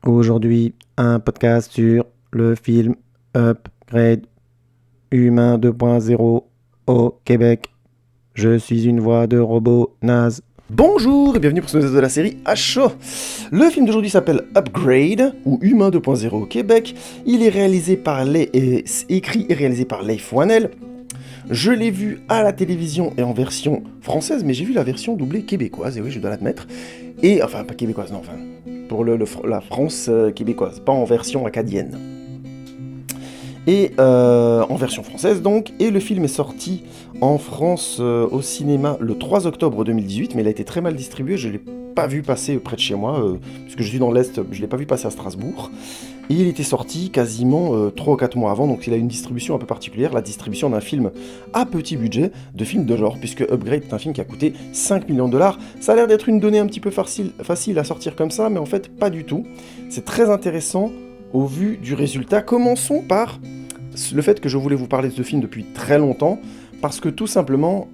Aujourd'hui, un podcast sur le film Upgrade Humain 2.0 au Québec. Je suis une voix de robot naze. Bonjour et bienvenue pour ce nouveau de la série HO. Le film d'aujourd'hui s'appelle Upgrade ou Humain 2.0 au Québec. Il est réalisé par écrit et réalisé par Leif Whannell. Je l'ai vu à la télévision et en version française, mais j'ai vu la version doublée québécoise, et oui, je dois l'admettre. Et, enfin, pas québécoise, non, enfin, pour la France québécoise, pas en version acadienne. Et en version française, donc, et le film est sorti en France au cinéma le 3 octobre 2018, mais il a été très mal distribué, je ne l'ai pas vu passer près de chez moi, puisque je suis dans l'Est, je ne l'ai pas vu passer à Strasbourg. Et il était sorti quasiment 3 ou 4 mois avant, donc il a une distribution un peu particulière, la distribution d'un film à petit budget, de film de genre, puisque Upgrade est un film qui a coûté 5 millions de dollars. Ça a l'air d'être une donnée un petit peu facile à sortir comme ça, mais en fait pas du tout. C'est très intéressant au vu du résultat. Commençons par le fait que je voulais vous parler de ce film depuis très longtemps, parce que tout simplement,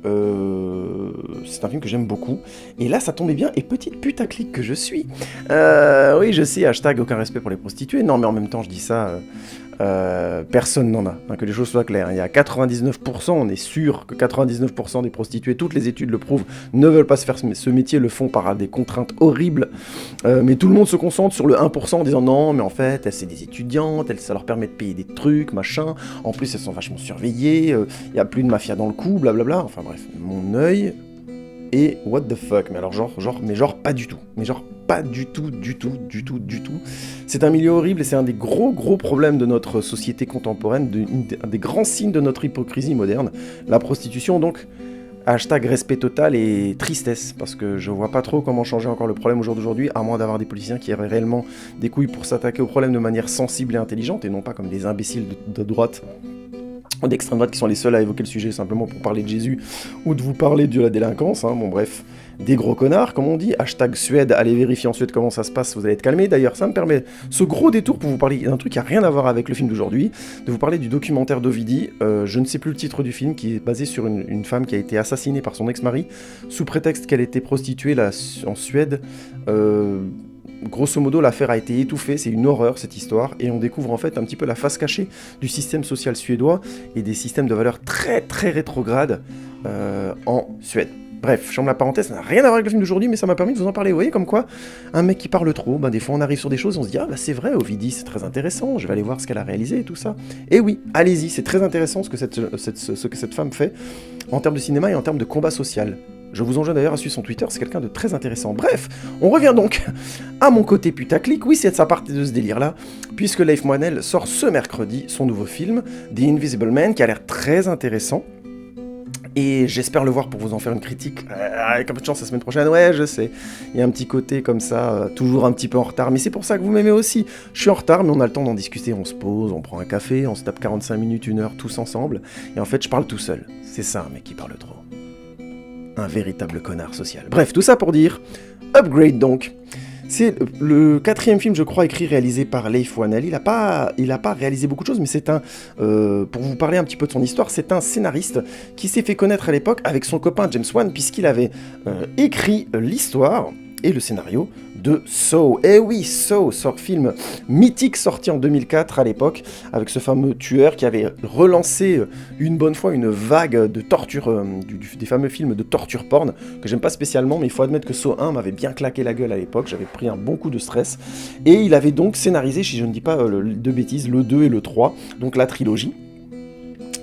c'est un film que j'aime beaucoup. Et là, ça tombait bien, et petite putaclic que je suis. Oui, je sais, hashtag aucun respect pour les prostituées. Non, mais en même temps, je dis ça, personne n'en a. Hein, que les choses soient claires. Il y a 99%, on est sûr que 99% des prostituées, toutes les études le prouvent, ne veulent pas se faire ce métier, le font par des contraintes horribles. Mais tout le monde se concentre sur le 1% en disant non, mais en fait, c'est des étudiantes, ça leur permet de payer des trucs, machin. En plus, elles sont vachement surveillées, il n'y a plus de mafia dans le coup, blablabla. Enfin bref, mon œil est what the fuck. Mais alors, genre pas du tout. Mais genre pas du tout, du tout, du tout, du tout. C'est un milieu horrible et c'est un des gros problèmes de notre société contemporaine, un des grands signes de notre hypocrisie moderne, la prostitution. Donc, hashtag respect total et tristesse, parce que je vois pas trop comment changer encore le problème au jour d'aujourd'hui, à moins d'avoir des politiciens qui auraient réellement des couilles pour s'attaquer au problème de manière sensible et intelligente, et non pas comme des imbéciles de droite ou d'extrême droite qui sont les seuls à évoquer le sujet simplement pour parler de Jésus ou de vous parler de la délinquance, hein. Bon bref, des gros connards comme on dit, hashtag Suède, allez vérifier en Suède comment ça se passe, vous allez être calmés. D'ailleurs ça me permet ce gros détour pour vous parler d'un truc qui a rien à voir avec le film d'aujourd'hui, de vous parler du documentaire d'Ovidi, je ne sais plus le titre du film, qui est basé sur une femme qui a été assassinée par son ex-mari, sous prétexte qu'elle était prostituée là, en Suède. Grosso modo, l'affaire a été étouffée, c'est une horreur cette histoire, et on découvre en fait un petit peu la face cachée du système social suédois et des systèmes de valeurs très rétrogrades en Suède. Bref, je ferme la parenthèse, ça n'a rien à voir avec le film d'aujourd'hui, mais ça m'a permis de vous en parler. Vous voyez, comme quoi, un mec qui parle trop, des fois on arrive sur des choses, on se dit ah bah c'est vrai, Ovidie, c'est très intéressant, je vais aller voir ce qu'elle a réalisé et tout ça. Et oui, allez-y, c'est très intéressant ce que cette femme fait en termes de cinéma et en termes de combat social. Je vous enjoins d'ailleurs à suivre son Twitter, c'est quelqu'un de très intéressant. Bref, on revient donc à mon côté putaclic. Oui, c'est de sa partie de ce délire-là, puisque Leif Whannell sort ce mercredi son nouveau film, The Invisible Man, qui a l'air très intéressant. Et j'espère le voir pour vous en faire une critique. Avec un peu de chance la semaine prochaine, ouais, je sais. Il y a un petit côté comme ça, toujours un petit peu en retard, mais c'est pour ça que vous m'aimez aussi. Je suis en retard, mais on a le temps d'en discuter, on se pose, on prend un café, on se tape 45 minutes, 1 heure, tous ensemble. Et en fait, je parle tout seul. C'est ça, un mec qui parle trop. Un véritable connard social. Bref, tout ça pour dire, Upgrade donc. C'est le 4e film, je crois, écrit, réalisé par Leif Whannell. Il a pas réalisé beaucoup de choses, mais c'est pour vous parler un petit peu de son histoire, c'est un scénariste qui s'est fait connaître à l'époque avec son copain James Wan, puisqu'il avait écrit l'histoire et le scénario de Saw. Et oui, Saw, film mythique sorti en 2004 à l'époque, avec ce fameux tueur qui avait relancé une bonne fois une vague de torture, des fameux films de torture porn, que j'aime pas spécialement, mais il faut admettre que Saw 1 m'avait bien claqué la gueule à l'époque, j'avais pris un bon coup de stress, et il avait donc scénarisé, si je ne dis pas de bêtises, le 2 et le 3, donc la trilogie,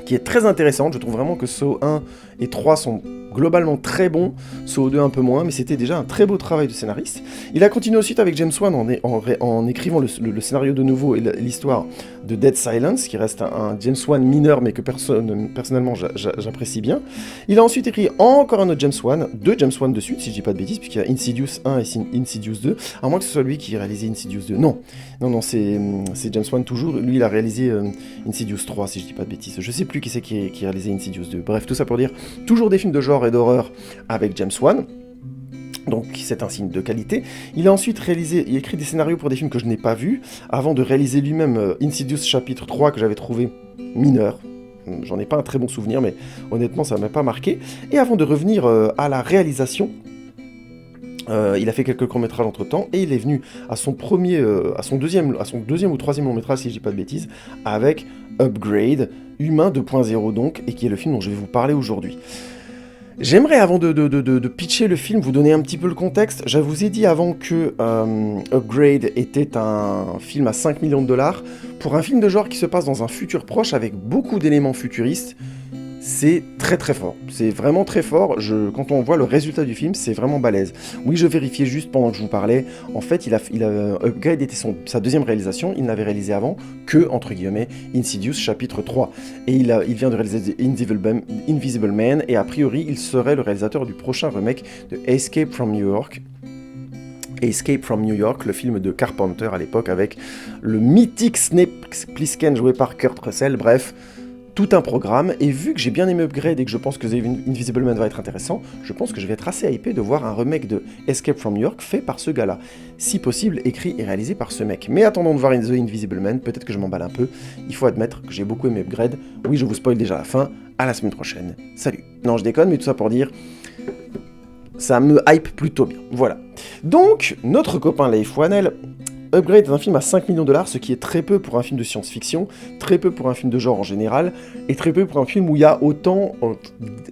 qui est très intéressante. Je trouve vraiment que Saw 1 et 3 sont globalement très bons, Saw 2 un peu moins, mais c'était déjà un très beau travail de scénariste. Il a continué ensuite avec James Wan en écrivant le scénario de nouveau et l'histoire de Dead Silence, qui reste un James Wan mineur, mais que personnellement j'apprécie bien. Il a ensuite écrit encore un autre James Wan, 2 James Wan de suite, si je dis pas de bêtises, puisqu'il y a Insidious 1 et Insidious 2, à moins que ce soit lui qui ait réalisé Insidious 2. Non, c'est James Wan toujours. Lui, il a réalisé Insidious 3, si je dis pas de bêtises. Je sais plus qui c'est qui a réalisé Insidious 2. Bref, tout ça pour dire, toujours des films de genre et d'horreur avec James Wan. Donc c'est un signe de qualité. Il a ensuite écrit des scénarios pour des films que je n'ai pas vus, avant de réaliser lui-même Insidious chapitre 3, que j'avais trouvé mineur. J'en ai pas un très bon souvenir, mais honnêtement ça m'a pas marqué. Et avant de revenir à la réalisation Il a fait quelques courts-métrages entre-temps, et il est venu à son deuxième ou troisième long-métrage, si je dis pas de bêtises, avec Upgrade, Humain 2.0 donc, et qui est le film dont je vais vous parler aujourd'hui. J'aimerais, avant de pitcher le film, vous donner un petit peu le contexte. Je vous ai dit avant que Upgrade était un film à 5 millions de dollars. Pour un film de genre qui se passe dans un futur proche avec beaucoup d'éléments futuristes, c'est très très fort. C'est vraiment très fort. Quand on voit le résultat du film, c'est vraiment balèze. Oui, je vérifiais juste pendant que je vous parlais. En fait, Upgrade était sa deuxième réalisation. Il n'avait réalisé avant que, entre guillemets, Insidious chapitre 3. Et il vient de réaliser Invisible Man. Et a priori, il serait le réalisateur du prochain remake de Escape from New York. Escape from New York, le film de Carpenter à l'époque, avec le mythique Snake Plissken joué par Kurt Russell. Bref, tout un programme, et vu que j'ai bien aimé Upgrade et que je pense que Invisible Man va être intéressant, je pense que je vais être assez hypé de voir un remake de Escape from New York fait par ce gars-là. Si possible, écrit et réalisé par ce mec. Mais attendons de voir The Invisible Man, peut-être que je m'emballe un peu. Il faut admettre que j'ai beaucoup aimé Upgrade. Oui, je vous spoil déjà la fin. À la semaine prochaine. Salut. Non, je déconne, mais tout ça pour dire... ça me hype plutôt bien. Voilà. Donc, notre copain Leif Whannell... Upgrade est un film à 5 millions de dollars, ce qui est très peu pour un film de science-fiction, très peu pour un film de genre en général, et très peu pour un film où il y a autant,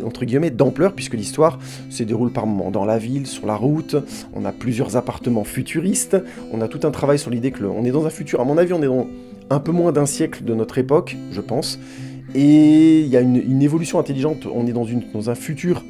entre guillemets, d'ampleur, puisque l'histoire se déroule par moments dans la ville, sur la route, on a plusieurs appartements futuristes, on a tout un travail sur l'idée qu'on est dans un futur, à mon avis on est dans un peu moins d'un siècle de notre époque, je pense, et il y a une évolution intelligente, on est dans un futur,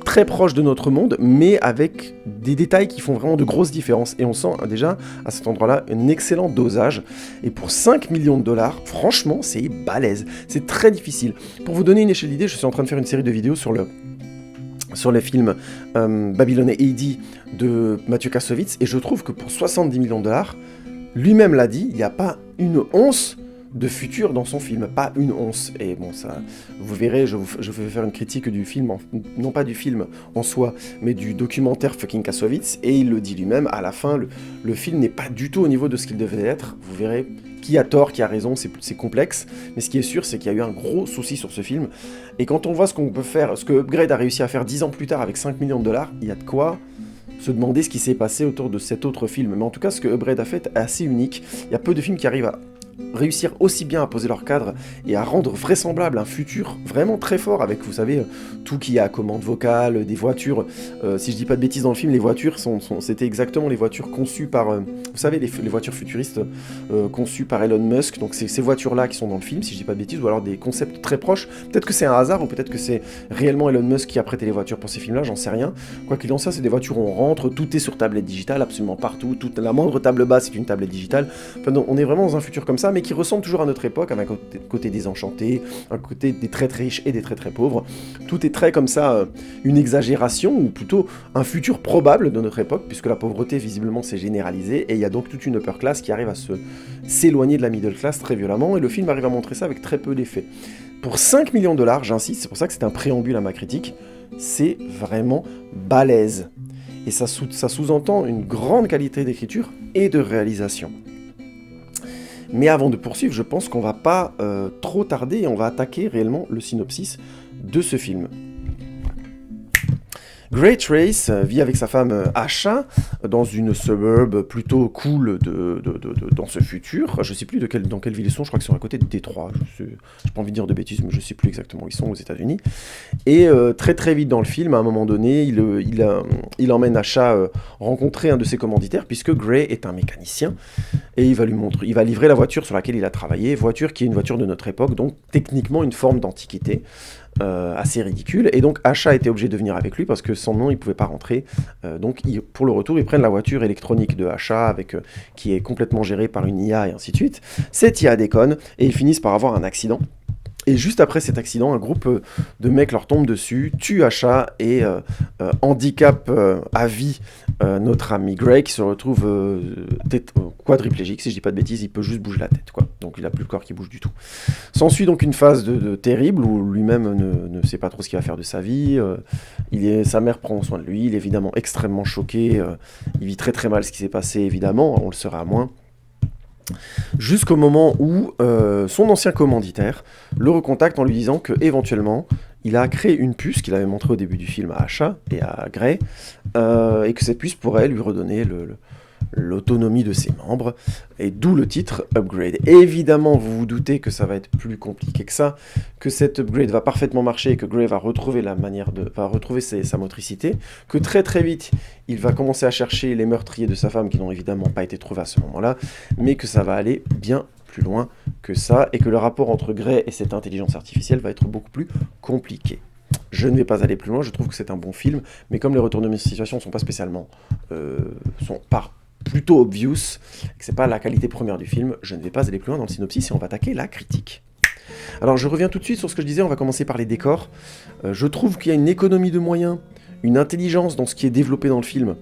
très proche de notre monde, mais avec des détails qui font vraiment de grosses différences. Et on sent déjà, à cet endroit-là, un excellent dosage. Et pour 5 millions de dollars, franchement, c'est balèze. C'est très difficile. Pour vous donner une échelle d'idée, je suis en train de faire une série de vidéos sur le film Babylon AD de Mathieu Kassovitz, et je trouve que pour 70 millions de dollars, lui-même l'a dit, il n'y a pas une once de futur dans son film, pas une once. Et bon, ça, vous verrez, je vais faire une critique du film, non pas du film en soi, mais du documentaire fucking Kassovitz, et il le dit lui-même, à la fin, le film n'est pas du tout au niveau de ce qu'il devait être. Vous verrez qui a tort, qui a raison, c'est complexe, mais ce qui est sûr, c'est qu'il y a eu un gros souci sur ce film, et quand on voit ce qu'on peut faire, ce que Upgrade a réussi à faire 10 ans plus tard avec 5 millions de dollars, il y a de quoi se demander ce qui s'est passé autour de cet autre film. Mais en tout cas, ce que Upgrade a fait est assez unique. Il y a peu de films qui arrivent à réussir aussi bien à poser leur cadre et à rendre vraisemblable un futur vraiment très fort avec, vous savez, tout qui a commande vocale, des voitures, si je dis pas de bêtises dans le film, les voitures c'était exactement les voitures conçues par, vous savez, les voitures futuristes conçues par Elon Musk, donc c'est ces voitures-là qui sont dans le film, si je dis pas de bêtises, ou alors des concepts très proches, peut-être que c'est un hasard, ou peut-être que c'est réellement Elon Musk qui a prêté les voitures pour ces films-là, j'en sais rien, quoi qu'il en soit, c'est des voitures où on rentre, tout est sur tablette digitale, absolument partout, la moindre table basse c'est une tablette digitale, enfin, donc, on est vraiment dans un futur comme ça, mais qui ressemble toujours à notre époque, avec un côté désenchanté, un côté des très très riches et des très très pauvres. Tout est très comme ça, une exagération, ou plutôt un futur probable de notre époque, puisque la pauvreté visiblement s'est généralisée, et il y a donc toute une upper class qui arrive à s'éloigner de la middle class très violemment, et le film arrive à montrer ça avec très peu d'effets. Pour 5 millions de dollars, j'insiste, c'est pour ça que c'est un préambule à ma critique, c'est vraiment balèze. Et ça sous-entend une grande qualité d'écriture et de réalisation. Mais avant de poursuivre, je pense qu'on va pas trop tarder et on va attaquer réellement le synopsis de ce film. Gray Trace vit avec sa femme Asha dans une suburb plutôt cool dans ce futur. Je sais plus dans quelle ville ils sont, je crois qu'ils sont à côté de Détroit. Je n'ai pas envie de dire de bêtises, mais je sais plus exactement où ils sont aux États-Unis. Et très très vite dans le film, à un moment donné, il emmène Asha rencontrer un de ses commanditaires, puisque Gray est un mécanicien, et il va livrer la voiture sur laquelle il a travaillé, voiture qui est une voiture de notre époque, donc techniquement une forme d'antiquité. Assez ridicule, et donc Asha était obligé de venir avec lui parce que sans nom il pouvait pas rentrer, donc pour le retour ils prennent la voiture électronique de Asha qui est complètement gérée par une IA et ainsi de suite. Cette IA déconne et ils finissent par avoir un accident. Et juste après cet accident, un groupe de mecs leur tombe dessus, tue Asha et handicap à vie notre ami Gray qui se retrouve quadriplégique, si je dis pas de bêtises, il peut juste bouger la tête, quoi. Donc il a plus le corps qui bouge du tout. S'ensuit donc une phase de terrible où lui-même ne sait pas trop ce qu'il va faire de sa vie. Sa mère prend soin de lui, il est évidemment extrêmement choqué, il vit très très mal ce qui s'est passé, évidemment, on le saura à moins. Jusqu'au moment où son ancien commanditaire le recontacte en lui disant que éventuellement il a créé une puce qu'il avait montrée au début du film à Asha et à Gray, et que cette puce pourrait lui redonner l'autonomie de ses membres, et d'où le titre Upgrade. Et évidemment, vous vous doutez que ça va être plus compliqué que ça, que cet upgrade va parfaitement marcher et que Gray va retrouver sa motricité, que très très vite, il va commencer à chercher les meurtriers de sa femme qui n'ont évidemment pas été trouvés à ce moment-là, mais que ça va aller bien plus loin que ça, et que le rapport entre Gray et cette intelligence artificielle va être beaucoup plus compliqué. Je ne vais pas aller plus loin, je trouve que c'est un bon film, mais comme les retournements de situation sont pas spécialement... plutôt obvious, que c'est pas la qualité première du film, je ne vais pas aller plus loin dans le synopsis et on va attaquer la critique. Alors je reviens tout de suite sur ce que je disais, on va commencer par les décors. Je trouve qu'il y a une économie de moyens, une intelligence dans ce qui est développé dans le film,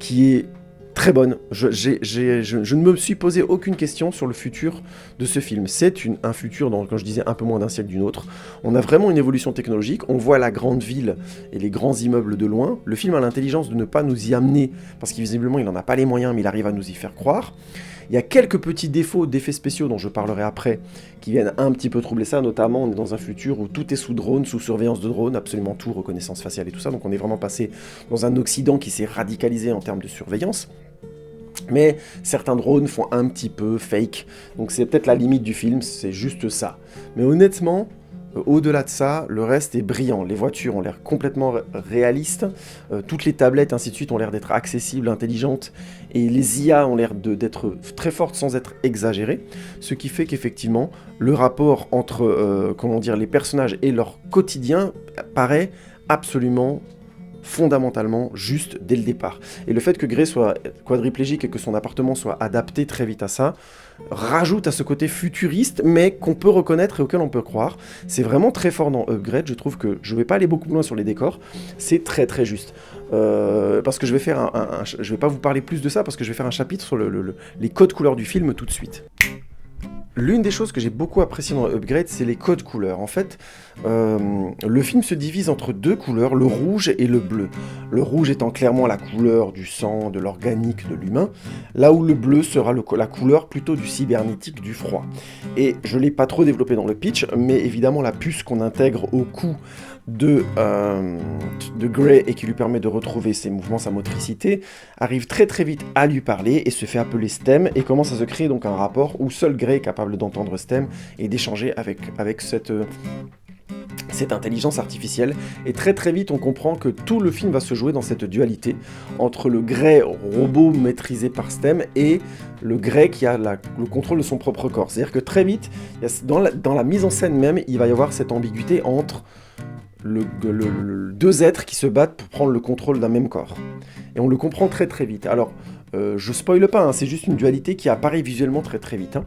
qui est très bonne. Je ne me suis posé aucune question sur le futur de ce film. C'est un futur, comme je disais, un peu moins d'un siècle d'une autre. On a vraiment une évolution technologique, on voit la grande ville et les grands immeubles de loin. Le film a l'intelligence de ne pas nous y amener, parce qu'visiblement il n'en a pas les moyens, mais il arrive à nous y faire croire. Il y a quelques petits défauts d'effets spéciaux dont je parlerai après, qui viennent un petit peu troubler ça, notamment on est dans un futur où tout est sous drone, sous surveillance de drone, absolument tout, reconnaissance faciale et tout ça, donc on est vraiment passé dans un Occident qui s'est radicalisé en termes de surveillance. Mais certains drones font un petit peu fake, donc c'est peut-être la limite du film, c'est juste ça. Mais honnêtement, au-delà de ça, le reste est brillant. Les voitures ont l'air complètement réalistes, toutes les tablettes, ainsi de suite, ont l'air d'être accessibles, intelligentes, et les IA ont l'air d'être très fortes sans être exagérées, ce qui fait qu'effectivement, le rapport entre les personnages et leur quotidien paraît absolument fondamentalement juste dès le départ. Et le fait que Gray soit quadriplégique et que son appartement soit adapté très vite à ça, rajoute à ce côté futuriste, mais qu'on peut reconnaître et auquel on peut croire. C'est vraiment très fort dans Upgrade, je trouve que je vais pas aller beaucoup plus loin sur les décors, c'est très très juste. Parce que je vais faire je vais pas vous parler plus de ça, parce que je vais faire un chapitre sur les codes couleurs du film tout de suite. L'une des choses que j'ai beaucoup apprécié dans Upgrade, c'est les codes couleurs. En fait, le film se divise entre deux couleurs, le rouge et le bleu. Le rouge étant clairement la couleur du sang, de l'organique, de l'humain, là où le bleu sera la couleur plutôt du cybernétique, du froid. Et je ne l'ai pas trop développé dans le pitch, mais évidemment la puce qu'on intègre au cou de Gray et qui lui permet de retrouver ses mouvements, sa motricité, arrive très très vite à lui parler et se fait appeler STEM et commence à se créer donc un rapport où seul Gray est capable d'entendre STEM et d'échanger avec cette intelligence artificielle. Et très très vite on comprend que tout le film va se jouer dans cette dualité entre le Gray robot maîtrisé par STEM et le Gray qui a le contrôle de son propre corps. C'est-à-dire que très vite, dans la mise en scène même, il va y avoir cette ambiguïté entre deux êtres qui se battent pour prendre le contrôle d'un même corps. Et on le comprend très très vite. Alors, je spoile pas, hein, c'est juste une dualité qui apparaît visuellement très très vite.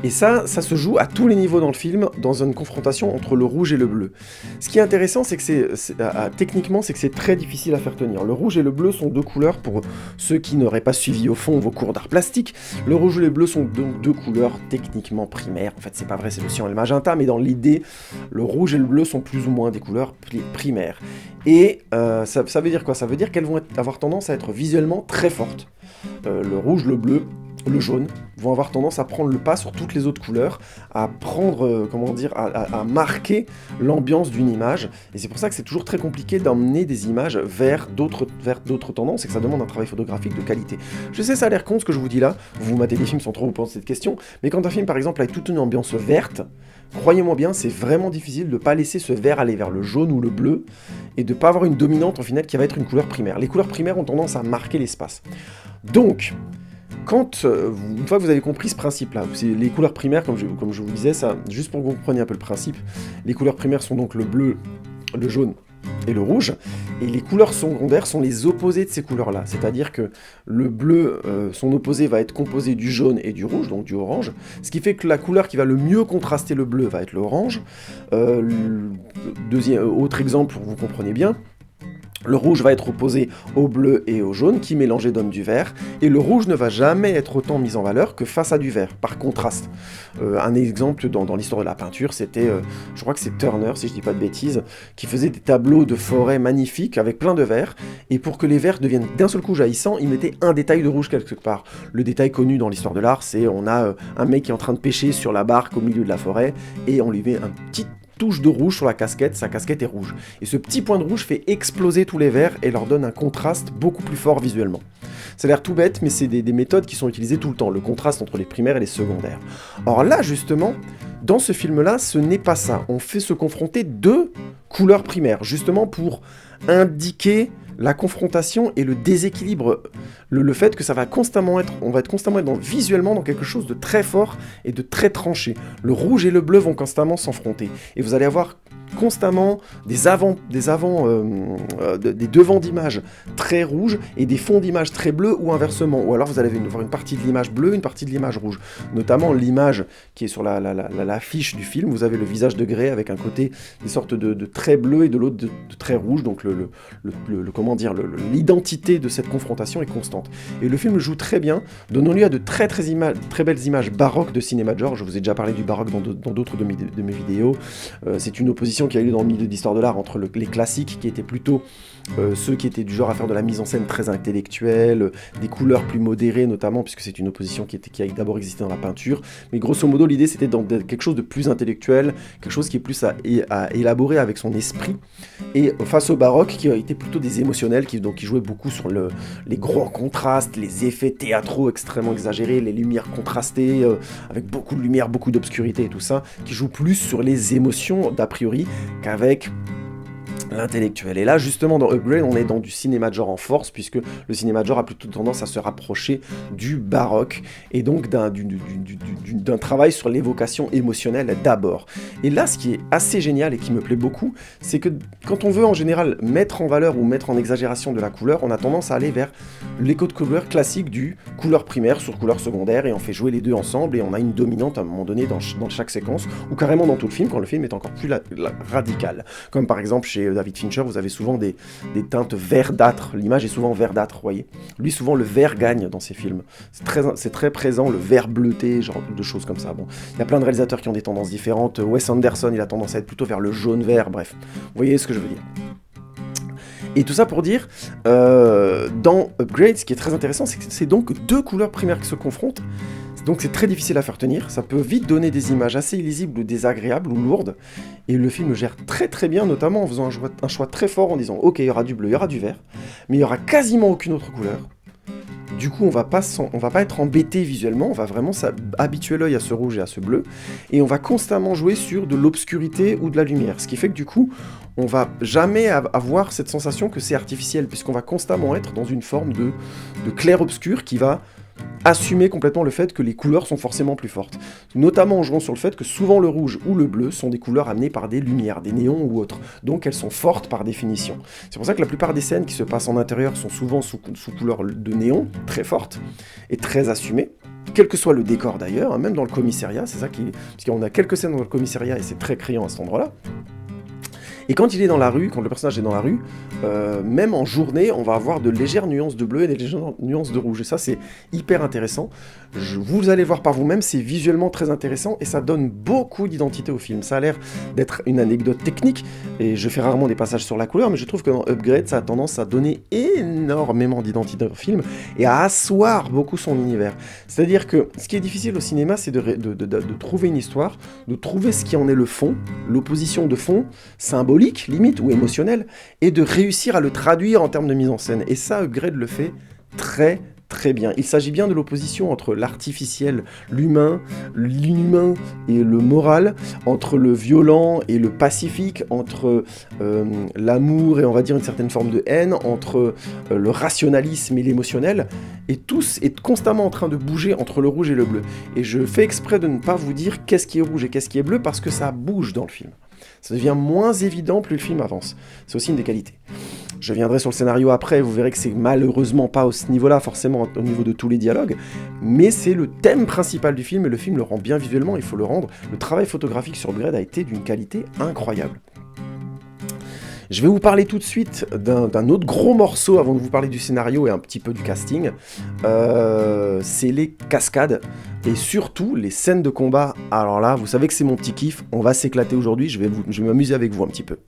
Et ça se joue à tous les niveaux dans le film, dans une confrontation entre le rouge et le bleu. Ce qui est intéressant, c'est que techniquement, c'est que c'est très difficile à faire tenir. Le rouge et le bleu sont deux couleurs, pour ceux qui n'auraient pas suivi au fond vos cours d'art plastique. Le rouge et le bleu sont donc deux couleurs techniquement primaires. En fait, c'est pas vrai, c'est le cyan et le magenta, mais dans l'idée, le rouge et le bleu sont plus ou moins des couleurs primaires. Et ça veut dire quoi ? Ça veut dire qu'elles vont avoir tendance à être visuellement très fortes. Le rouge, le bleu, le jaune vont avoir tendance à prendre le pas sur toutes les autres couleurs, à prendre, à marquer l'ambiance d'une image. Et c'est pour ça que c'est toujours très compliqué d'emmener des images vers d'autres tendances et que ça demande un travail photographique de qualité. Je sais, ça a l'air con ce que je vous dis là, vous matez des films sans trop vous poser cette question, mais quand un film par exemple a toute une ambiance verte, croyez-moi bien, c'est vraiment difficile de ne pas laisser ce vert aller vers le jaune ou le bleu et de ne pas avoir une dominante au final qui va être une couleur primaire. Les couleurs primaires ont tendance à marquer l'espace. Donc, une fois que vous avez compris ce principe-là, c'est les couleurs primaires, comme je vous disais, ça, juste pour que vous compreniez un peu le principe, les couleurs primaires sont donc le bleu, le jaune et le rouge, et les couleurs secondaires sont les opposés de ces couleurs-là, c'est-à-dire que le bleu, son opposé va être composé du jaune et du rouge, donc du orange, ce qui fait que la couleur qui va le mieux contraster le bleu va être l'orange. Autre exemple, pour que vous compreniez bien, le rouge va être opposé au bleu et au jaune, qui mélangés donnent du vert, et le rouge ne va jamais être autant mis en valeur que face à du vert, par contraste. Un exemple dans l'histoire de la peinture, c'était, je crois que c'est Turner, si je dis pas de bêtises, qui faisait des tableaux de forêt magnifiques avec plein de vert, et pour que les verts deviennent d'un seul coup jaillissants, il mettait un détail de rouge quelque part. Le détail connu dans l'histoire de l'art, c'est on a un mec qui est en train de pêcher sur la barque au milieu de la forêt, et on lui met un petit touche de rouge sur la casquette, sa casquette est rouge. Et ce petit point de rouge fait exploser tous les verts et leur donne un contraste beaucoup plus fort visuellement. Ça a l'air tout bête, mais c'est des méthodes qui sont utilisées tout le temps, le contraste entre les primaires et les secondaires. Or là, justement, dans ce film-là, ce n'est pas ça. On fait se confronter deux couleurs primaires, justement pour indiquer la confrontation et le déséquilibre, le fait que on va constamment être visuellement dans quelque chose de très fort et de très tranché. Le rouge et le bleu vont constamment s'affronter. Et vous allez avoir constamment des devants d'image très rouges et des fonds d'image très bleus ou inversement. Ou alors vous allez voir une partie de l'image bleue, une partie de l'image rouge. Notamment l'image qui est sur l'affiche du film, vous avez le visage de Grey avec un côté des sortes de traits bleus et de l'autre de traits rouges. Donc l'identité de cette confrontation est constante. Et le film joue très bien, donnant lieu à de très belles images baroques de cinéma de genre. Je vous ai déjà parlé du baroque dans d'autres de mes vidéos. C'est une opposition qui a eu lieu dans le milieu de l'histoire de l'art entre les classiques qui étaient plutôt ceux qui étaient du genre à faire de la mise en scène très intellectuelle, des couleurs plus modérées notamment, puisque c'est une opposition qui a d'abord existé dans la peinture, mais grosso modo l'idée c'était quelque chose de plus intellectuel, quelque chose qui est plus à élaborer avec son esprit, et face au baroque qui a été plutôt des émotionnels, qui jouaient beaucoup sur les gros contrastes, les effets théâtraux extrêmement exagérés, les lumières contrastées, avec beaucoup de lumière, beaucoup d'obscurité et tout ça, qui jouent plus sur les émotions d'a priori qu'avec l'intellectuel. Et là, justement, dans Upgrade, on est dans du cinéma de genre en force, puisque le cinéma de genre a plutôt tendance à se rapprocher du baroque, et donc d'un travail sur l'évocation émotionnelle d'abord. Et là, ce qui est assez génial et qui me plaît beaucoup, c'est que quand on veut en général mettre en valeur ou mettre en exagération de la couleur, on a tendance à aller vers les codes couleurs classiques du couleur primaire sur couleur secondaire, et on fait jouer les deux ensemble, et on a une dominante à un moment donné dans chaque séquence, ou carrément dans tout le film, quand le film est encore plus radical. Comme par exemple chez David Fincher, vous avez souvent des teintes verdâtres, l'image est souvent verdâtre, vous voyez. Lui, souvent, le vert gagne dans ses films. C'est très présent, le vert bleuté, genre de choses comme ça. Bon, il y a plein de réalisateurs qui ont des tendances différentes. Wes Anderson, il a tendance à être plutôt vers le jaune-vert, bref. Vous voyez ce que je veux dire. Et tout ça pour dire, dans Upgrade, ce qui est très intéressant, c'est que c'est donc deux couleurs primaires qui se confrontent. Donc c'est très difficile à faire tenir, ça peut vite donner des images assez illisibles ou désagréables ou lourdes, et le film gère très très bien, notamment en faisant un choix très fort en disant ok, il y aura du bleu, il y aura du vert, mais il n'y aura quasiment aucune autre couleur. Du coup, on va pas être embêté visuellement, on va vraiment habituer l'œil à ce rouge et à ce bleu, et on va constamment jouer sur de l'obscurité ou de la lumière, ce qui fait que du coup, on va jamais avoir cette sensation que c'est artificiel, puisqu'on va constamment être dans une forme de clair-obscur qui va assumer complètement le fait que les couleurs sont forcément plus fortes. Notamment en jouant sur le fait que souvent le rouge ou le bleu sont des couleurs amenées par des lumières, des néons ou autres. Donc elles sont fortes par définition. C'est pour ça que la plupart des scènes qui se passent en intérieur sont souvent sous couleur de néon, très fortes et très assumées. Quel que soit le décor d'ailleurs, hein, même dans le commissariat, c'est ça parce qu'on a quelques scènes dans le commissariat et c'est très criant à cet endroit-là. Et quand il est dans la rue, quand le personnage est dans la rue, même en journée, on va avoir de légères nuances de bleu et des légères nuances de rouge. Et ça, c'est hyper intéressant. Vous allez voir par vous-même, c'est visuellement très intéressant et ça donne beaucoup d'identité au film. Ça a l'air d'être une anecdote technique, et je fais rarement des passages sur la couleur, mais je trouve que dans Upgrade, ça a tendance à donner énormément d'identité au film et à asseoir beaucoup son univers. C'est-à-dire que ce qui est difficile au cinéma, c'est de trouver une histoire, de trouver ce qui en est le fond, l'opposition de fond, symbolique, limite, ou émotionnel, et de réussir à le traduire en termes de mise en scène. Et ça, Upgrade le fait très très bien. Il s'agit bien de l'opposition entre l'artificiel, l'humain, l'inhumain et le moral, entre le violent et le pacifique, entre l'amour et on va dire une certaine forme de haine, entre le rationalisme et l'émotionnel, et tous est constamment en train de bouger entre le rouge et le bleu. Et je fais exprès de ne pas vous dire qu'est-ce qui est rouge et qu'est-ce qui est bleu, parce que ça bouge dans le film. Ça devient moins évident plus le film avance. C'est aussi une des qualités. Je viendrai sur le scénario après, vous verrez que c'est malheureusement pas au ce niveau-là, forcément au niveau de tous les dialogues, mais c'est le thème principal du film, et le film le rend bien visuellement, il faut le rendre. Le travail photographique sur Upgrade a été d'une qualité incroyable. Je vais vous parler tout de suite d'un autre gros morceau avant de vous parler du scénario et un petit peu du casting. C'est les cascades et surtout les scènes de combat. Alors là, vous savez que c'est mon petit kiff, on va s'éclater aujourd'hui, je vais m'amuser avec vous un petit peu.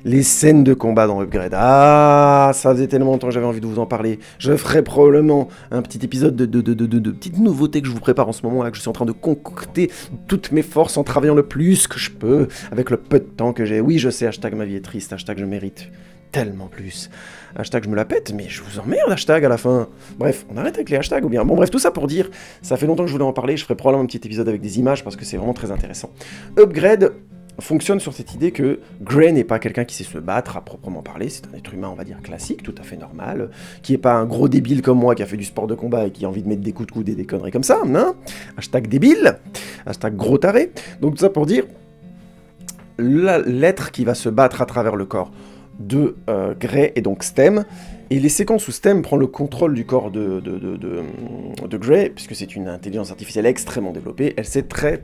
les scènes de combat dans Upgrade. Ah, ça faisait tellement longtemps que j'avais envie de vous en parler. Je ferai probablement un petit épisode de petites nouveautés que je vous prépare en ce moment, là, que je suis en train de concocter toutes mes forces en travaillant le plus que je peux, avec le peu de temps que j'ai. Oui, je sais, hashtag ma vie est triste, hashtag je mérite tellement plus. Hashtag je me la pète, mais je vous emmerde, hashtag à la fin. Bref, on arrête avec les hashtags ou bien. Bon, bref, tout ça pour dire, ça fait longtemps que je voulais en parler, je ferai probablement un petit épisode avec des images parce que c'est vraiment très intéressant. Upgrade fonctionne sur cette idée que Gray n'est pas quelqu'un qui sait se battre à proprement parler, c'est un être humain, on va dire, classique, tout à fait normal, qui n'est pas un gros débile comme moi qui a fait du sport de combat et qui a envie de mettre des coups de coude et des conneries comme ça, hein. Hashtag débile, hashtag gros taré. Donc tout ça pour dire, l'être qui va se battre à travers le corps de Gray et donc Stem, et les séquences où Stem prend le contrôle du corps de Gray, puisque c'est une intelligence artificielle extrêmement développée, elle sait très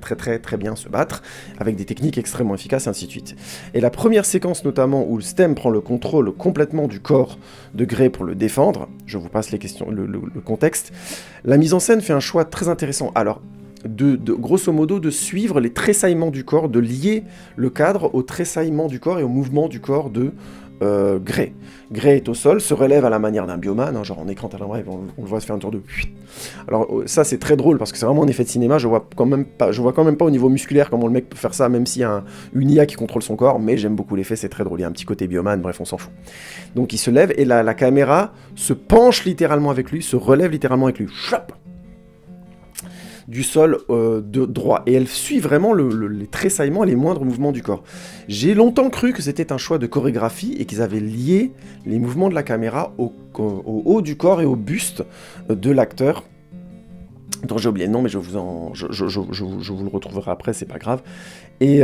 bien se battre, avec des techniques extrêmement efficaces, et ainsi de suite. Et la première séquence notamment où Stem prend le contrôle complètement du corps de Gray pour le défendre, je vous passe les questions, le contexte, la mise en scène fait un choix très intéressant. Alors, grosso modo, de suivre les tressaillements du corps, de lier le cadre aux tressaillements du corps et au mouvement du corps de Gray. Gray est au sol, se relève à la manière d'un bioman, hein, genre en écran talent bref, on le voit se faire un tour de... Alors ça c'est très drôle parce que c'est vraiment un effet de cinéma, je vois quand même pas au niveau musculaire comment le mec peut faire ça, même s'il y a une IA qui contrôle son corps, mais j'aime beaucoup l'effet, c'est très drôle, il y a un petit côté bioman, bref on s'en fout. Donc il se lève et la caméra se penche littéralement avec lui, se relève littéralement avec lui, chop du sol de droit, et elle suit vraiment les tressaillements et les moindres mouvements du corps. J'ai longtemps cru que c'était un choix de chorégraphie et qu'ils avaient lié les mouvements de la caméra au haut du corps et au buste de l'acteur, dont j'ai oublié le nom, mais je vous le retrouverai après, c'est pas grave. Et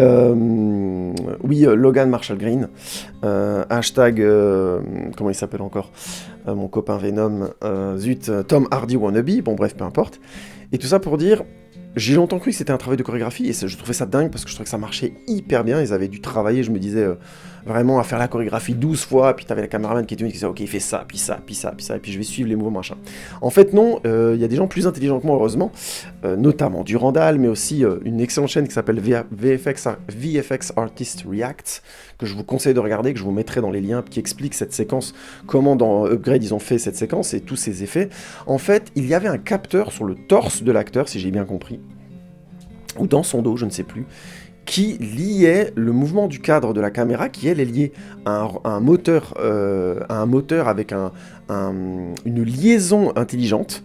oui, Logan Marshall Green, hashtag, comment il s'appelle encore, mon copain Venom, Tom Hardy wannabe, bon bref, peu importe. Et tout ça pour dire, j'ai longtemps cru que c'était un travail de chorégraphie, et je trouvais ça dingue parce que je trouvais que ça marchait hyper bien, ils avaient dû travailler, je me disais, vraiment à faire la chorégraphie 12 fois, puis t'avais la caméraman qui était qui disait, ok, il fait ça, puis ça, puis ça, puis ça, et puis je vais suivre les mouvements, machin. En fait, non, il y a des gens plus intelligents que moi, heureusement, notamment Durandal, mais aussi une excellente chaîne qui s'appelle VFX Artist Reacts, que je vous conseille de regarder, que je vous mettrai dans les liens, qui explique cette séquence, comment dans Upgrade ils ont fait cette séquence et tous ces effets. En fait, il y avait un capteur sur le torse de l'acteur, si j'ai bien compris, ou dans son dos, je ne sais plus, qui liait le mouvement du cadre de la caméra, qui elle est liée à un moteur avec une liaison intelligente.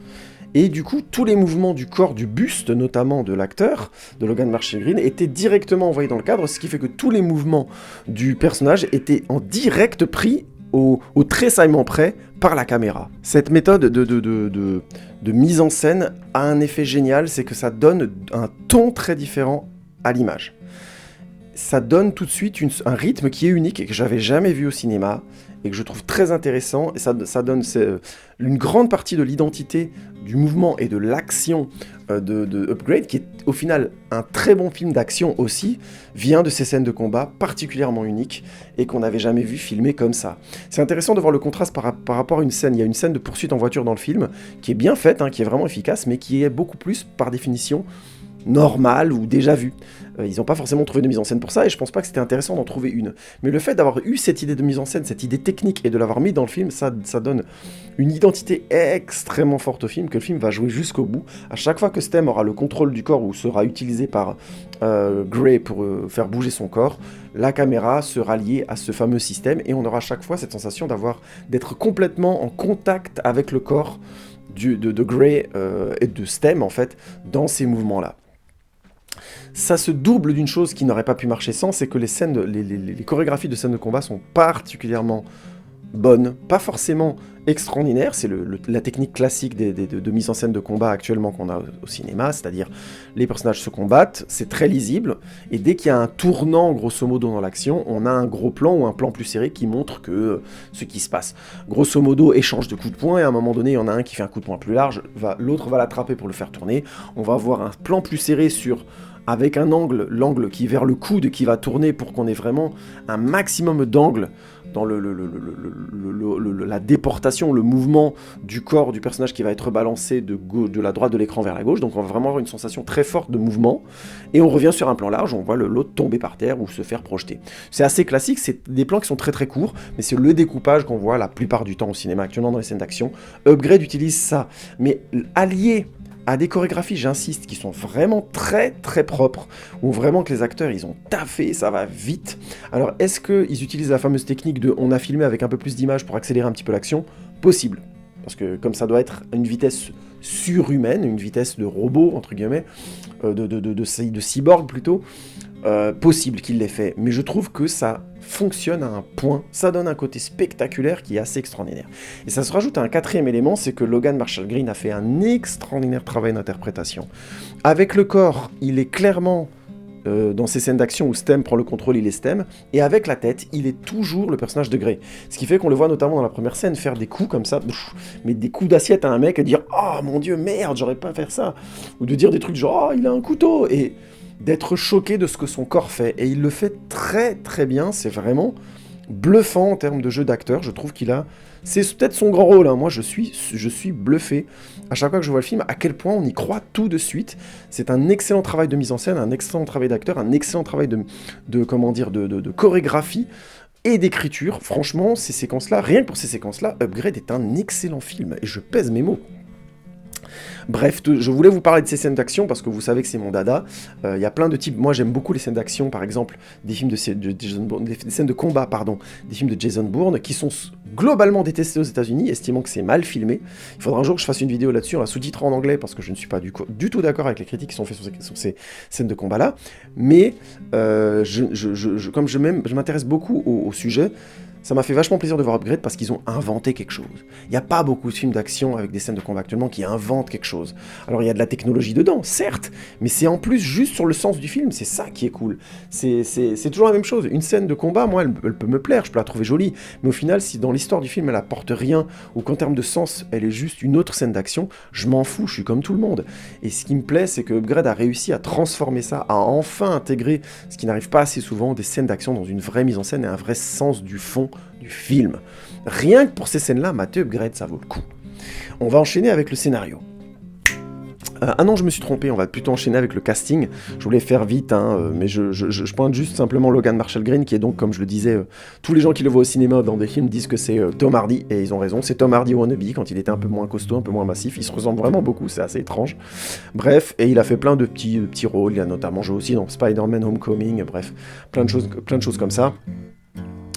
Et du coup, tous les mouvements du corps, du buste notamment de l'acteur, de Logan Marshall Green, étaient directement envoyés dans le cadre, ce qui fait que tous les mouvements du personnage étaient en direct pris au tressaillement près par la caméra. Cette méthode de mise en scène a un effet génial, c'est que ça donne un ton très différent à l'image. Ça donne tout de suite un rythme qui est unique et que j'avais jamais vu au cinéma et que je trouve très intéressant, et ça donne une grande partie de l'identité du mouvement et de l'action de Upgrade, qui est au final un très bon film d'action aussi, vient de ces scènes de combat particulièrement uniques et qu'on n'avait jamais vu filmer comme ça. C'est intéressant de voir le contraste par rapport à une scène. Il y a une scène de poursuite en voiture dans le film qui est bien faite, hein, qui est vraiment efficace, mais qui est beaucoup plus par définition normale ou déjà vue. Ils n'ont pas forcément trouvé de mise en scène pour ça, et je pense pas que c'était intéressant d'en trouver une. Mais le fait d'avoir eu cette idée de mise en scène, cette idée technique, et de l'avoir mis dans le film, ça donne une identité extrêmement forte au film, que le film va jouer jusqu'au bout. À chaque fois que Stem aura le contrôle du corps, ou sera utilisé par Gray pour faire bouger son corps, la caméra sera liée à ce fameux système, et on aura à chaque fois cette sensation d'être complètement en contact avec le corps de Gray et de Stem, en fait, dans ces mouvements-là. Ça se double d'une chose qui n'aurait pas pu marcher sans, c'est que les chorégraphies de scènes de combat sont particulièrement bonnes, pas forcément extraordinaires, c'est la technique classique de mise en scène de combat actuellement qu'on a au cinéma, c'est-à-dire les personnages se combattent, c'est très lisible, et dès qu'il y a un tournant grosso modo dans l'action, on a un gros plan ou un plan plus serré qui montre ce qui se passe. Grosso modo, échange de coups de poing, et à un moment donné, il y en a un qui fait un coup de poing plus large, l'autre va l'attraper pour le faire tourner, on va avoir un plan plus serré avec l'angle qui est vers le coude qui va tourner pour qu'on ait vraiment un maximum d'angle dans la déportation, le mouvement du corps du personnage qui va être balancé de la droite de l'écran vers la gauche. Donc on va vraiment avoir une sensation très forte de mouvement. Et on revient sur un plan large, on voit l'autre tomber par terre ou se faire projeter. C'est assez classique, c'est des plans qui sont très très courts, mais c'est le découpage qu'on voit la plupart du temps au cinéma actuellement dans les scènes d'action. Upgrade utilise ça, mais allié à des chorégraphies, j'insiste, qui sont vraiment très très propres, où vraiment que les acteurs ils ont taffé, ça va vite. Alors est-ce qu'ils utilisent la fameuse technique de on a filmé avec un peu plus d'images pour accélérer un petit peu l'action? Possible, parce que comme ça doit être une vitesse surhumaine, une vitesse de robot entre guillemets, de cyborg plutôt, possible qu'il l'ait fait, mais je trouve que ça fonctionne à un point, ça donne un côté spectaculaire qui est assez extraordinaire. Et ça se rajoute à un quatrième élément, c'est que Logan Marshall Green a fait un extraordinaire travail d'interprétation. Avec le corps, il est clairement dans ces scènes d'action où Stem prend le contrôle, il est Stem, et avec la tête, il est toujours le personnage de Grey. Ce qui fait qu'on le voit notamment dans la première scène faire des coups comme ça, mais des coups d'assiette à un mec et dire « Oh mon dieu, merde, j'aurais pas à faire ça !» Ou de dire des trucs genre « Oh, il a un couteau !» et d'être choqué de ce que son corps fait. Et il le fait très très bien, c'est vraiment bluffant en termes de jeu d'acteur, je trouve qu'il a... C'est peut-être son grand rôle, hein. Moi je suis bluffé à chaque fois que je vois le film, à quel point on y croit tout de suite. C'est un excellent travail de mise en scène, un excellent travail d'acteur, un excellent travail de chorégraphie et d'écriture. Franchement, ces séquences-là, rien que pour ces séquences-là, Upgrade est un excellent film, et je pèse mes mots. Bref, je voulais vous parler de ces scènes d'action parce que vous savez que c'est mon dada. Il y a plein de types. Moi, j'aime beaucoup les scènes d'action, par exemple, des films de Jason Bourne, des scènes de combat, pardon, des films de Jason Bourne qui sont globalement détestés aux États-Unis, estimant que c'est mal filmé. Il faudra un jour que je fasse une vidéo là-dessus, on la sous-titrera en anglais parce que je ne suis pas du tout d'accord avec les critiques qui sont faites sur ces scènes de combat-là. Mais comme je m'intéresse beaucoup au sujet, ça m'a fait vachement plaisir de voir Upgrade parce qu'ils ont inventé quelque chose. Il n'y a pas beaucoup de films d'action avec des scènes de combat actuellement qui inventent quelque chose. Alors il y a de la technologie dedans, certes, mais c'est en plus juste sur le sens du film, c'est ça qui est cool. C'est toujours la même chose. Une scène de combat, moi, elle peut me plaire, je peux la trouver jolie, mais au final, si dans l'histoire du film, elle apporte rien, ou qu'en termes de sens, elle est juste une autre scène d'action, je m'en fous, je suis comme tout le monde. Et ce qui me plaît, c'est que Upgrade a réussi à transformer ça, à enfin intégrer, ce qui n'arrive pas assez souvent, des scènes d'action dans une vraie mise en scène et un vrai sens du fond du film. Rien que pour ces scènes-là, Mathieu Upgrade, ça vaut le coup. On va enchaîner avec le scénario. Ah non, je me suis trompé, on va plutôt enchaîner avec le casting. Je voulais faire vite, mais je pointe juste simplement Logan Marshall Green, qui est donc, comme je le disais, tous les gens qui le voient au cinéma dans des films disent que c'est Tom Hardy, et ils ont raison, c'est Tom Hardy wannabe, quand il était un peu moins costaud, un peu moins massif, il se ressemble vraiment beaucoup, c'est assez étrange. Bref, et il a fait plein de petits rôles, il a notamment joué aussi dans Spider-Man Homecoming, bref, plein de choses comme ça.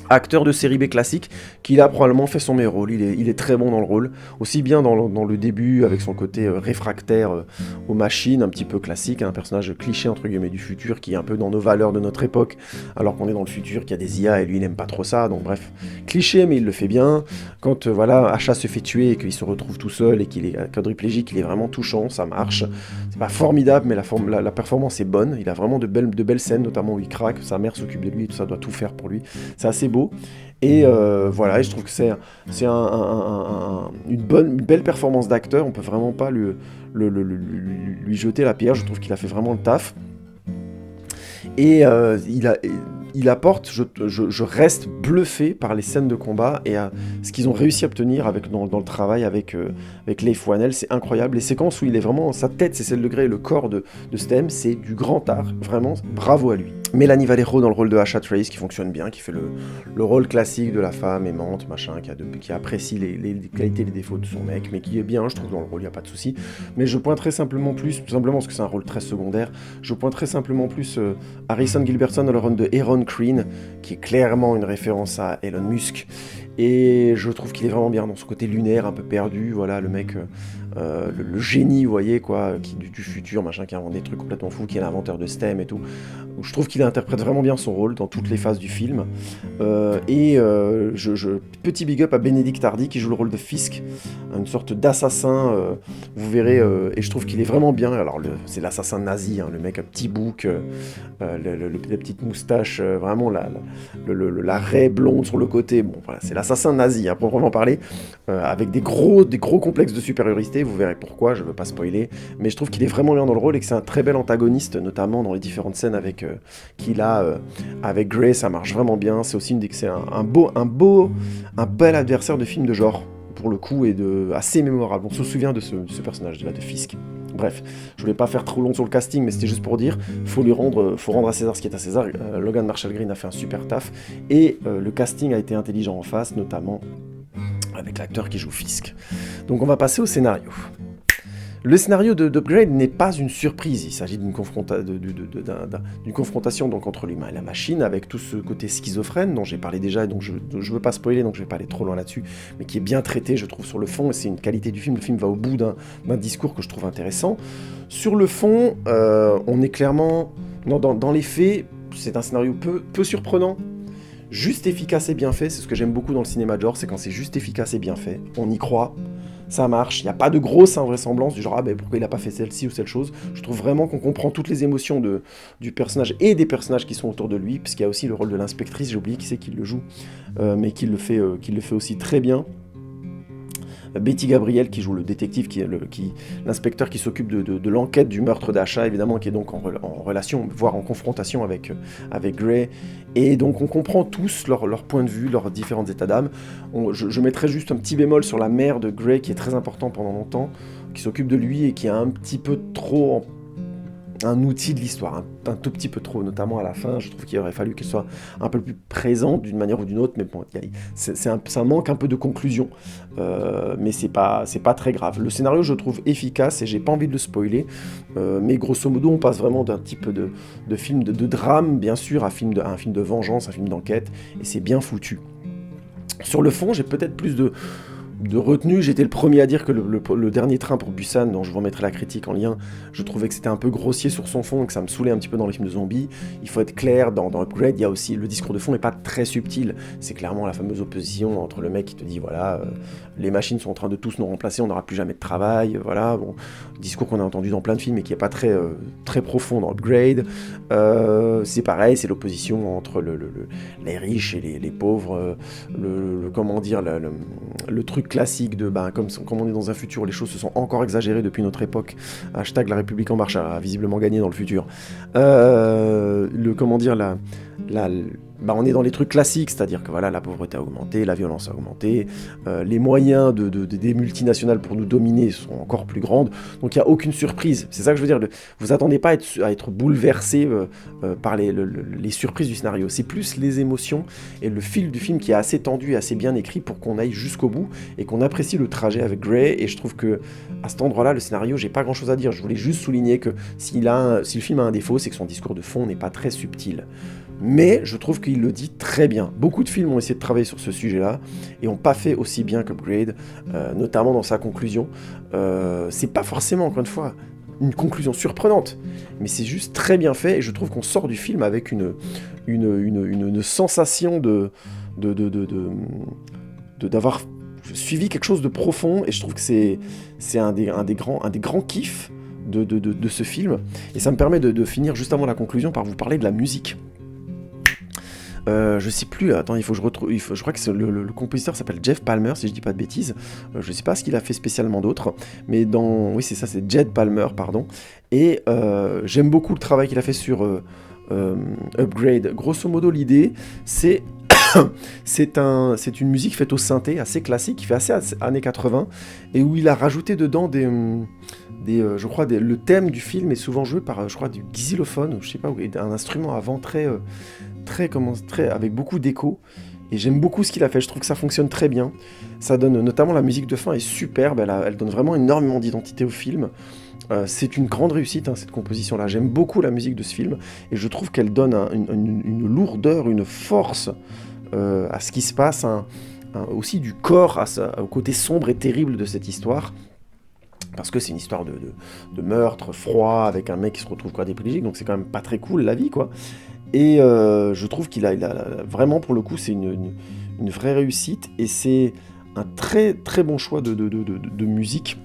Acteur de série B classique, qui a probablement fait son meilleur rôle, il est très bon dans le rôle, aussi bien dans le début, avec son côté réfractaire aux machines, un petit peu classique, un personnage cliché entre guillemets du futur, qui est un peu dans nos valeurs de notre époque, alors qu'on est dans le futur, qu'il y a des IA, et lui il n'aime pas trop ça, donc bref, cliché, mais il le fait bien. Quand Asha se fait tuer, et qu'il se retrouve tout seul, et qu'il est quadriplégique, il est vraiment touchant, ça marche, c'est pas formidable, mais la performance est bonne, il a vraiment de belles scènes, notamment où il craque, sa mère s'occupe de lui, et tout ça doit tout faire pour lui, c'est assez beau. Et voilà, et je trouve que c'est une belle performance d'acteur, on peut vraiment pas lui jeter la pierre, je trouve qu'il a fait vraiment le taf. Et il apporte, je reste bluffé par les scènes de combat et ce qu'ils ont réussi à obtenir dans le travail avec Leif Whannell, c'est incroyable. Les séquences où il est vraiment, sa tête c'est celle de Grey, et le corps de Stem, c'est du grand art, vraiment, bravo à lui. Mélanie Valero dans le rôle de Asha Trace qui fonctionne bien, qui fait le rôle classique de la femme aimante, machin, qui apprécie les qualités et les défauts de son mec, mais qui est bien, je trouve, dans le rôle, il n'y a pas de souci. Mais je pointerai simplement parce que c'est un rôle très secondaire, je pointerai simplement plus Harrison Gilbertson dans le rôle de Aaron Crane, qui est clairement une référence à Elon Musk. Et je trouve qu'il est vraiment bien dans ce côté lunaire, un peu perdu, voilà, le mec, le génie, vous voyez, quoi, du futur, machin, qui invente des trucs complètement fous, qui est l'inventeur de STEM et tout. Je trouve qu'il interprète vraiment bien son rôle dans toutes les phases du film. Petit big up à Benedict Hardy, qui joue le rôle de Fisk, une sorte d'assassin, vous verrez, et je trouve qu'il est vraiment bien. Alors, c'est l'assassin nazi, le mec à petit bouc, la petite moustache, vraiment la raie blonde sur le côté, bon, voilà, c'est l'assassin nazi, à proprement parler. avec des gros complexes de supériorité, vous verrez pourquoi, je veux pas spoiler, mais je trouve qu'il est vraiment bien dans le rôle et que c'est un très bel antagoniste, notamment dans les différentes scènes qu'il a avec Grey, ça marche vraiment bien, c'est aussi c'est un bel adversaire de film de genre, pour le coup, et assez mémorable, on se souvient de ce personnage-là, de Fisk. Bref, je voulais pas faire trop long sur le casting, mais c'était juste pour dire, faut rendre à César ce qui est à César. Logan Marshall Green a fait un super taf, et le casting a été intelligent en face, notamment avec l'acteur qui joue Fisk. Donc on va passer au scénario. Le scénario d'Upgrade n'est pas une surprise, il s'agit d'une confrontation donc, entre l'humain et la machine, avec tout ce côté schizophrène dont j'ai parlé déjà, et donc je ne veux pas spoiler, donc je ne vais pas aller trop loin là-dessus, mais qui est bien traité, je trouve, sur le fond, et c'est une qualité du film. Le film va au bout d'un discours que je trouve intéressant. Sur le fond, on est clairement... Dans les faits, c'est un scénario peu surprenant, juste efficace et bien fait. C'est ce que j'aime beaucoup dans le cinéma de genre, c'est quand c'est juste efficace et bien fait, on y croit, ça marche, il n'y a pas de grosse invraisemblance du genre pourquoi il n'a pas fait celle-ci ou cette chose. Je trouve vraiment qu'on comprend toutes les émotions du personnage et des personnages qui sont autour de lui, puisqu'il y a aussi le rôle de l'inspectrice, j'ai oublié qui c'est qui le joue, mais qui le fait aussi très bien. Betty Gabriel qui joue le détective, l'inspecteur qui s'occupe de l'enquête du meurtre d'Asha, évidemment, qui est donc en relation, voire en confrontation avec Grey. Et donc on comprend tous leur point de vue, leurs différents états d'âme. Je mettrai juste un petit bémol sur la mère de Grey, qui est très important pendant longtemps, qui s'occupe de lui et qui est un petit peu trop un outil de l'histoire, un tout petit peu trop, notamment à la fin. Je trouve qu'il aurait fallu qu'elle soit un peu plus présente d'une manière ou d'une autre, mais bon, ça manque un peu de conclusion, mais c'est pas très grave. Le scénario, je trouve efficace et j'ai pas envie de le spoiler, mais grosso modo, on passe vraiment d'un type de film de drame, bien sûr, à un film de vengeance, un film d'enquête, et c'est bien foutu. Sur le fond, j'ai peut-être plus de retenue. J'étais le premier à dire que le dernier train pour Busan, dont je vous remettrai la critique en lien, je trouvais que c'était un peu grossier sur son fond et que ça me saoulait un petit peu dans les films de zombies. Il faut être clair, dans Upgrade, il y a aussi le discours de fond n'est pas très subtil. C'est clairement la fameuse opposition entre le mec qui te dit voilà, les machines sont en train de tous nous remplacer, on n'aura plus jamais de travail, voilà, bon, discours qu'on a entendu dans plein de films et qui n'est pas très profond dans Upgrade. C'est pareil, c'est l'opposition entre les riches et les pauvres, comment dire, le truc classique de comme on est dans un futur où les choses se sont encore exagérées depuis notre époque. Hashtag la République en marche a visiblement gagné dans le futur. On est dans les trucs classiques, c'est-à-dire que voilà, la pauvreté a augmenté, la violence a augmenté, les moyens des multinationales pour nous dominer sont encore plus grandes, donc il n'y a aucune surprise. C'est ça que je veux dire, vous attendez pas à être bouleversé par les surprises du scénario, c'est plus les émotions et le fil du film qui est assez tendu et assez bien écrit pour qu'on aille jusqu'au bout et qu'on apprécie le trajet avec Grey. Et je trouve que à cet endroit-là, le scénario, j'ai pas grand-chose à dire, je voulais juste souligner que si le film a un défaut, c'est que son discours de fond n'est pas très subtil. Mais je trouve qu'il le dit très bien. Beaucoup de films ont essayé de travailler sur ce sujet-là et n'ont pas fait aussi bien qu'Upgrade, notamment dans sa conclusion. C'est pas forcément, encore une fois, une conclusion surprenante, mais c'est juste très bien fait et je trouve qu'on sort du film avec une sensation d'avoir suivi quelque chose de profond, et je trouve que c'est un des grands kiffs de ce film, et ça me permet de finir juste avant la conclusion par vous parler de la musique. Je sais plus, attends, il faut que je retrouve. Je crois que le compositeur s'appelle Jeff Palmer, si je dis pas de bêtises. Je sais pas ce qu'il a fait spécialement d'autre, mais oui, c'est ça, c'est Jed Palmer, pardon. Et j'aime beaucoup le travail qu'il a fait sur Upgrade. Grosso modo, l'idée, c'est une musique faite au synthé, assez classique, qui fait assez années 80, et où il a rajouté dedans je crois, le thème du film est souvent joué par, je crois, du xylophone, ou je sais pas, un instrument avant avec beaucoup d'écho, et j'aime beaucoup ce qu'il a fait, je trouve que ça fonctionne très bien. Ça donne, notamment la musique de fin est superbe, elle donne vraiment énormément d'identité au film. C'est une grande réussite, cette composition-là. J'aime beaucoup la musique de ce film, et je trouve qu'elle donne une lourdeur, une force à ce qui se passe, aussi du corps au côté sombre et terrible de cette histoire. Parce que c'est une histoire de meurtre froid, avec un mec qui se retrouve quadriplégique, donc c'est quand même pas très cool la vie, quoi. Et je trouve qu'il a vraiment, pour le coup, c'est une vraie réussite, et c'est un très très bon choix de musique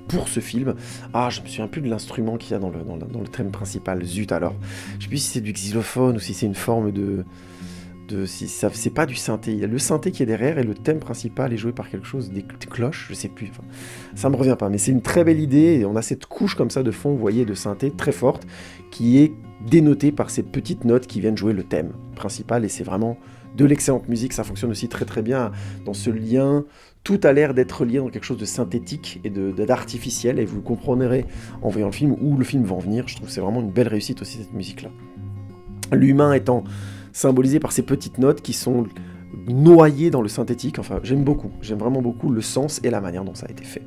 pour ce film. Je me souviens plus de l'instrument qu'il y a dans le thème principal, zut alors. Je sais plus si c'est du xylophone ou si c'est une forme de si c'est pas du synthé. Il y a le synthé qui est derrière et le thème principal est joué par quelque chose, des cloches, je sais plus. Enfin, ça me revient pas, mais c'est une très belle idée. Et on a cette couche comme ça de fond, vous voyez, de synthé très forte qui est dénotée par ces petites notes qui viennent jouer le thème principal. Et c'est vraiment de l'excellente musique. Ça fonctionne aussi très très bien dans ce lien. Tout a l'air d'être lié dans quelque chose de synthétique et d'artificiel. Et vous comprendrez en voyant le film où le film va en venir. Je trouve que c'est vraiment une belle réussite aussi cette musique-là. L'humain étant symbolisé par ces petites notes qui sont noyées dans le synthétique. Enfin, j'aime vraiment beaucoup le sens et la manière dont ça a été fait.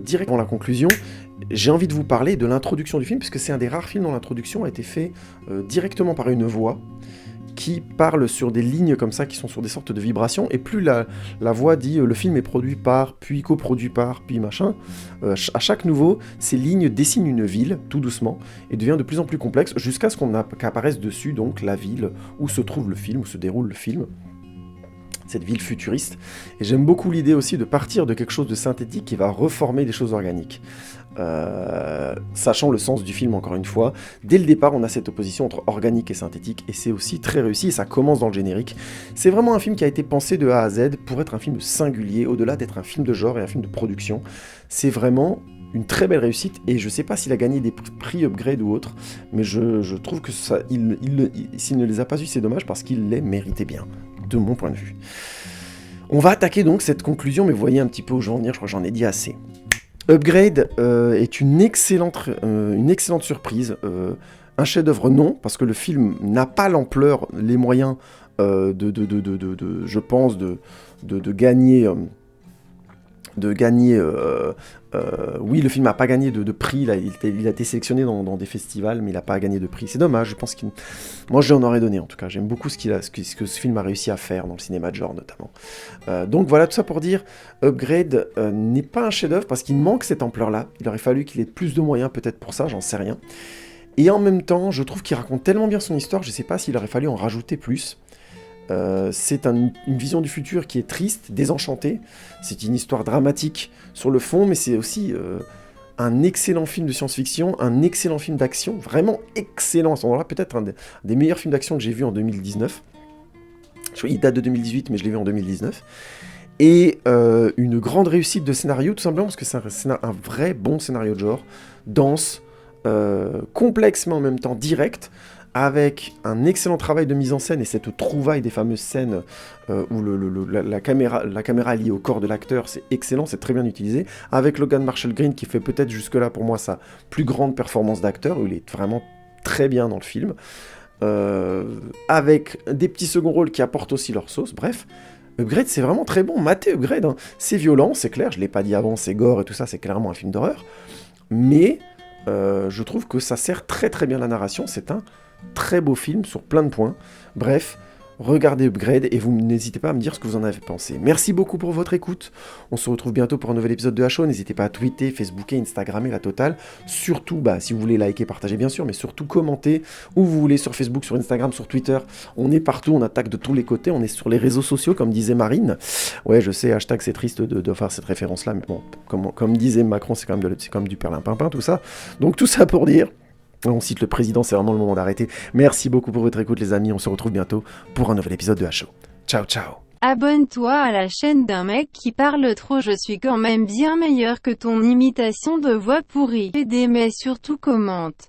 Direct dans la conclusion, j'ai envie de vous parler de l'introduction du film, puisque c'est un des rares films dont l'introduction a été fait directement par une voix qui parle sur des lignes comme ça, qui sont sur des sortes de vibrations, et plus la voix dit le film est produit par, puis coproduit par, puis machin, à chaque nouveau, ces lignes dessinent une ville, tout doucement, et devient de plus en plus complexe, jusqu'à ce qu'apparaisse dessus, donc, la ville où se trouve le film, où se déroule le film, cette ville futuriste. Et j'aime beaucoup l'idée aussi de partir de quelque chose de synthétique qui va reformer des choses organiques. Sachant le sens du film, encore une fois, dès le départ, on a cette opposition entre organique et synthétique, et c'est aussi très réussi, et ça commence dans le générique. C'est vraiment un film qui a été pensé de A à Z pour être un film singulier, au-delà d'être un film de genre et un film de production. C'est vraiment une très belle réussite, et je sais pas s'il a gagné des prix Upgrade ou autre, mais je trouve que ça, s'il ne les a pas eu, c'est dommage, parce qu'il les méritait bien, de mon point de vue. On va attaquer donc cette conclusion, mais vous voyez un petit peu où je vais en venir, je crois que j'en ai dit assez. Upgrade est une excellente surprise, un chef-d'œuvre non, parce que le film n'a pas l'ampleur, les moyens je pense, de gagner... oui, le film n'a pas gagné de prix, là, il a été sélectionné dans des festivals, mais il n'a pas gagné de prix. C'est dommage, je pense qu'il... Moi, je lui en aurais donné, en tout cas. J'aime beaucoup ce que ce film a réussi à faire dans le cinéma de genre, notamment. Donc voilà, tout ça pour dire, Upgrade n'est pas un chef-d'œuvre parce qu'il manque cette ampleur-là. Il aurait fallu qu'il ait plus de moyens, peut-être pour ça, j'en sais rien. Et en même temps, je trouve qu'il raconte tellement bien son histoire, je ne sais pas s'il aurait fallu en rajouter plus. C'est une vision du futur qui est triste, désenchantée. C'est une histoire dramatique sur le fond, mais c'est aussi un excellent film de science-fiction, un excellent film d'action, vraiment excellent à ce moment-là, peut-être un des meilleurs films d'action que j'ai vu en 2019. Il date de 2018, mais je l'ai vu en 2019. Et une grande réussite de scénario, tout simplement parce que c'est un vrai bon scénario de genre, dense, complexe mais en même temps direct, avec un excellent travail de mise en scène et cette trouvaille des fameuses scènes où la caméra est liée au corps de l'acteur, c'est excellent, c'est très bien utilisé, avec Logan Marshall Green qui fait peut-être jusque-là pour moi sa plus grande performance d'acteur, où il est vraiment très bien dans le film, avec des petits seconds rôles qui apportent aussi leur sauce, bref. Upgrade, c'est vraiment très bon, matez Upgrade, hein. C'est violent, c'est clair, je l'ai pas dit avant, c'est gore et tout ça, c'est clairement un film d'horreur, mais je trouve que ça sert très très bien la narration, c'est un très beau film sur plein de points. Bref, regardez Upgrade et vous n'hésitez pas à me dire ce que vous en avez pensé. Merci beaucoup pour votre écoute. On se retrouve bientôt pour un nouvel épisode de HO. N'hésitez pas à tweeter, Facebooker, Instagrammer la totale. Surtout, si vous voulez liker, partager bien sûr, mais surtout commenter où vous voulez sur Facebook, sur Instagram, sur Twitter. On est partout, on attaque de tous les côtés. On est sur les réseaux sociaux, comme disait Marine. Ouais, je sais, hashtag, c'est triste de faire cette référence-là, mais bon, comme disait Macron, c'est comme du perlimpinpin, tout ça. Donc tout ça pour dire... On cite le président, c'est vraiment le moment d'arrêter. Merci beaucoup pour votre écoute les amis, on se retrouve bientôt pour un nouvel épisode de HO. Ciao ciao. Abonne-toi à la chaîne d'un mec qui parle trop, je suis quand même bien meilleur que ton imitation de voix pourrie. Mais surtout commente.